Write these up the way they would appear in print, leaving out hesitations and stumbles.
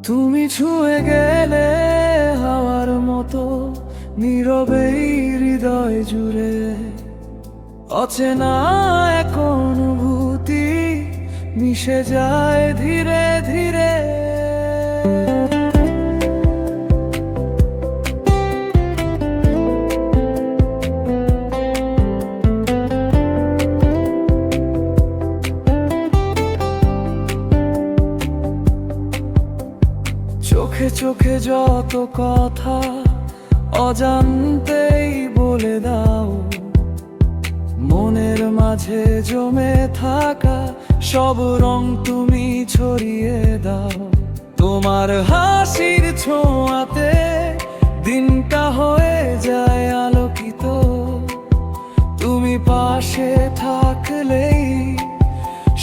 তুমি ছুঁয়ে গেলে হাওয়ার মতো নীরবেই হৃদয় জুড়ে, অচেনা এক অনুভূতি মিশে যায় ধীরে ধীরে। চোখে চোখে যত কথা অজান্তেই বলে দাও, মনের মাঝে জমে থাকা সব রং তুমি ছড়িয়ে দাও। তোমার হাসির ছোঁয়াতে দিনটা হয়ে যায় আলোকিত, তুমি পাশে থাকলেই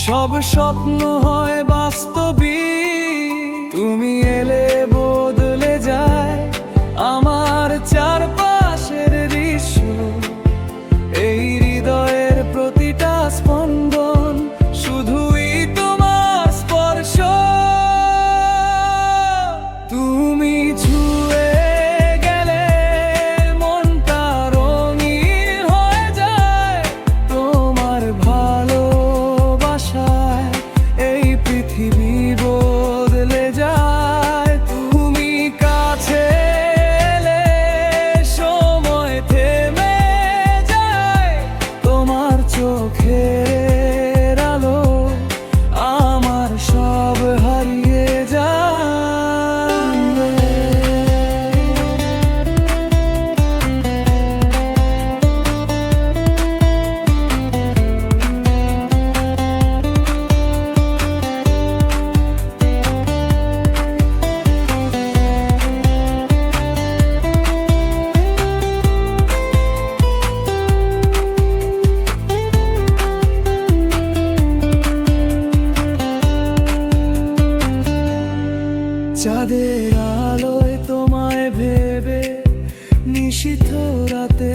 সব স্বপ্ন হয় বাস্তবী। তুমি এলে বদলে যায় আমার চারপাশের দৃশ্য, এই হৃদয়ের প্রতিটা স্পন্দন শুধুই তোমার স্পর্শ। তুমি ছুঁয়ে গেলে মনটা রঙিন হয়ে যায়, তোমার ভালোবাসায় এই পৃথিবী বদলে যায়। তুমি কাছে এলে সময় থেমে যায়, তোমার চোখের আলো আমার সব হারিয়ে যায়। চাঁদের আলোয় তোমায় ভেবে নিশীথ রাতে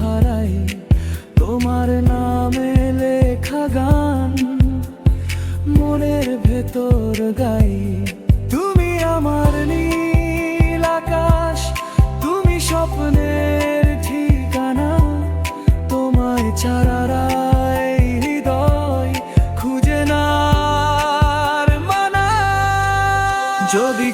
হারাই, তোমার নামে লেখা গান মনের ভেতর গাই। তুমি আমার নীল আকাশ, তুমি স্বপ্নের ঠিকানা, তোমায় ছাড়া হৃদয় খুঁজে না মানা। যদি